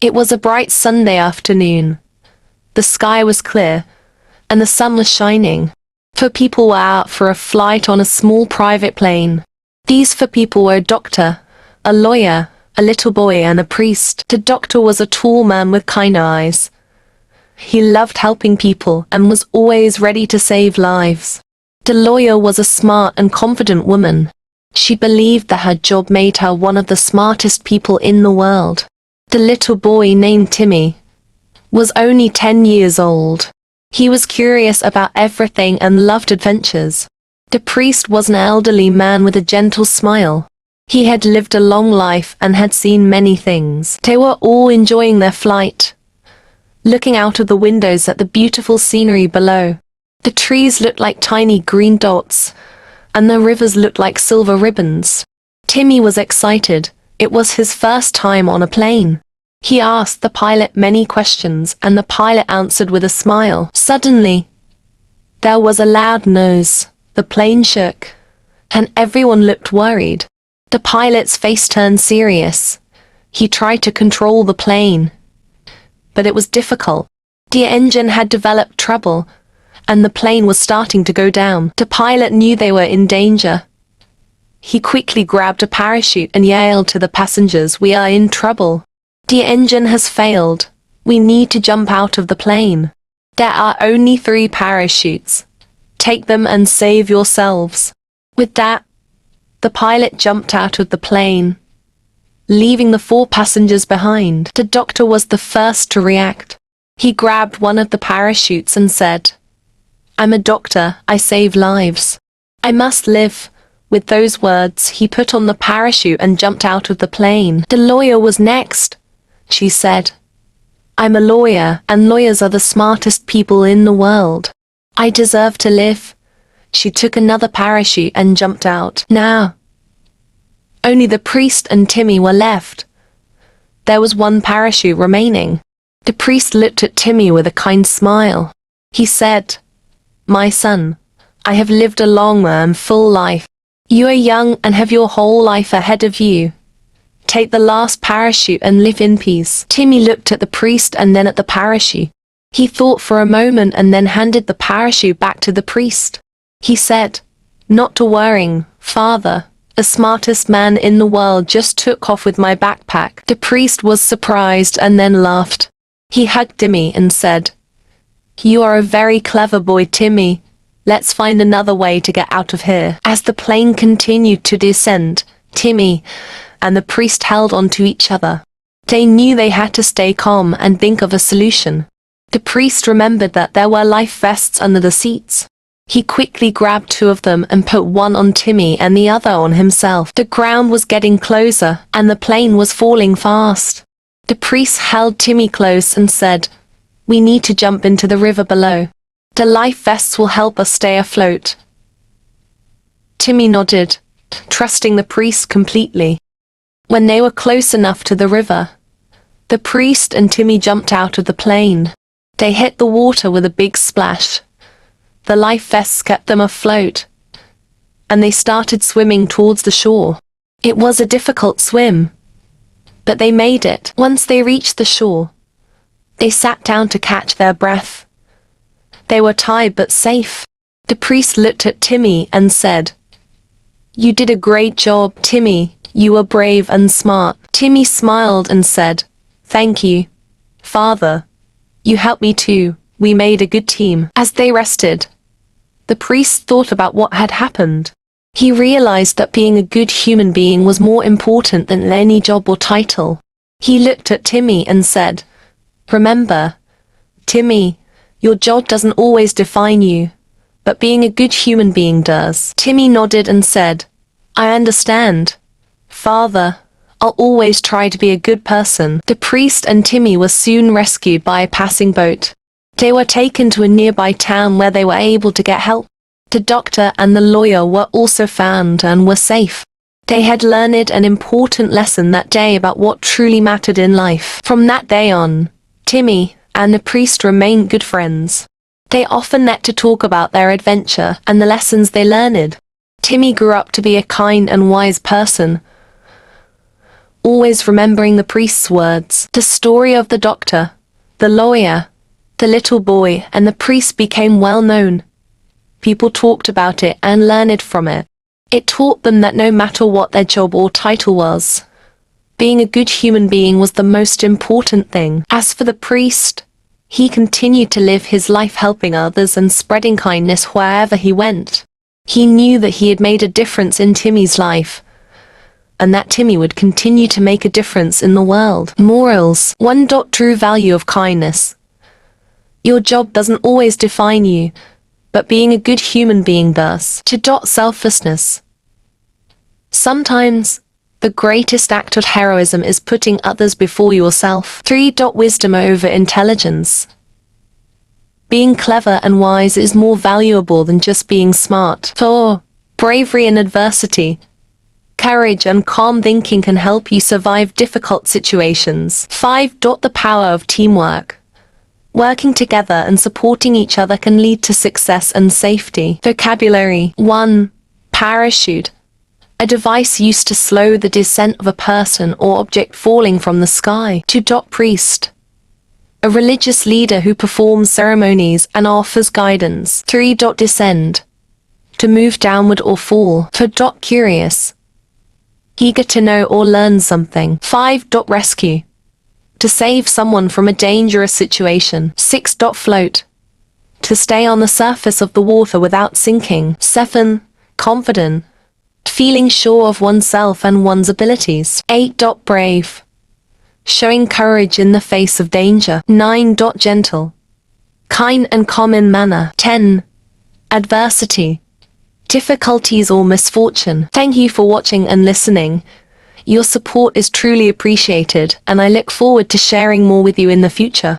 It was a bright Sunday afternoon. The sky was clear, and the sun was shining. 4 people were out for a flight on a small private plane. These 4 people were a doctor, a lawyer, a little boy, and a priest. The doctor was a tall man with kind eyes. He loved helping people and was always ready to save lives. The lawyer was a smart and confident woman. She believed that her job made her one of the smartest people in the world. The little boy named Timmy was only 10 years old. He was curious about everything and loved adventures. The priest was an elderly man with a gentle smile. He had lived a long life and had seen many things. They were all enjoying their flight, looking out of the windows at the beautiful scenery below. The trees looked like tiny green dots, and the rivers looked like silver ribbons. Timmy was excited. It was his first time on a plane. He asked the pilot many questions, and the pilot answered with a smile. Suddenly, there was a loud noise. The plane shook, and everyone looked worried. The pilot's face turned serious. He tried to control the plane, but it was difficult. The engine had developed trouble, and the plane was starting to go down. The pilot knew they were in danger. He quickly grabbed a parachute and yelled to the passengers, "We are in trouble. The engine has failed. We need to jump out of the plane. There are only 3 parachutes. Take them and save yourselves." With that, the pilot jumped out of the plane, leaving the 4 passengers behind. The doctor was the first to react. He grabbed one of the parachutes and said, "I'm a doctor, I save lives. I must live." With those words, he put on the parachute and jumped out of the plane. The lawyer was next. She said, "I'm a lawyer, and lawyers are the smartest people in the world. I deserve to live." She took another parachute and jumped out. Now, only the priest and Timmy were left. There was 1 parachute remaining. The priest looked at Timmy with a kind smile. He said, "My son, I have lived a long and full life. You are young and have your whole life ahead of you. Take the last parachute and live in peace." Timmy looked at the priest and then at the parachute. He thought for a moment and then handed the parachute back to the priest. He said, "Not to worry, Father. The smartest man in the world just took off with my backpack." The priest was surprised and then laughed. He hugged Timmy and said, "You are a very clever boy, Timmy. Let's find another way to get out of here." As the plane continued to descend, Timmy and the priest held on to each other. They knew they had to stay calm and think of a solution. The priest remembered that there were life vests under the seats. He quickly grabbed 2 of them and put one on Timmy and the other on himself. The ground was getting closer, and the plane was falling fast. The priest held Timmy close and said, "We need to jump into the river below. The life vests will help us stay afloat." Timmy nodded, trusting the priest completely. When they were close enough to the river, the priest and Timmy jumped out of the plane. They hit the water with a big splash. The life vests kept them afloat, and they started swimming towards the shore. It was a difficult swim, but they made it. Once they reached the shore, they sat down to catch their breath. They were tired but safe. The priest looked at Timmy and said, "You did a great job, Timmy. You were brave and smart." Timmy smiled and said, "Thank you, Father. You helped me too. We made a good team." As they rested, the priest thought about what had happened. He realized that being a good human being was more important than any job or title. He looked at Timmy and said, "Remember, Timmy, your job doesn't always define you, but being a good human being does." Timmy nodded and said, "I understand, Father. I'll always try to be a good person." The priest and Timmy were soon rescued by a passing boat. They were taken to a nearby town where they were able to get help. The doctor and the lawyer were also found and were safe. They had learned an important lesson that day about what truly mattered in life. From that day on, Timmy and the priest remained good friends. They often met to talk about their adventure and the lessons they learned. Timmy grew up to be a kind and wise person, always remembering the priest's words. The story of the doctor, the lawyer, the little boy, and the priest became well known. People talked about it and learned from it. It taught them that no matter what their job or title was, being a good human being was the most important thing. As for the priest, he continued to live his life helping others and spreading kindness wherever he went. He knew that he had made a difference in Timmy's life, and that Timmy would continue to make a difference in the world. Morals. 1. True value of kindness. Your job doesn't always define you, but being a good human being does. 2. Selflessness. Sometimes, the greatest act of heroism is putting others before yourself. 3. Wisdom over intelligence. Being clever and wise is more valuable than just being smart. 4. Bravery in adversity. Courage and calm thinking can help you survive difficult situations. 5. The power of teamwork. Working together and supporting each other can lead to success and safety. Vocabulary. 1. Parachute. A device used to slow the descent of a person or object falling from the sky. 2. Priest. A religious leader who performs ceremonies and offers guidance. 3. Descend. To move downward or fall. 4. Curious. Eager to know or learn something. 5. Rescue. To save someone from a dangerous situation. 6. Float. To stay on the surface of the water without sinking. 7. Confident. Feeling sure of oneself and one's abilities. 8. Brave. Showing courage in the face of danger. 9. Gentle. Kind and calm in manner. 10. Adversity. Difficulties or misfortune. Thank you for watching and listening. Your support is truly appreciated, and I look forward to sharing more with you in the future.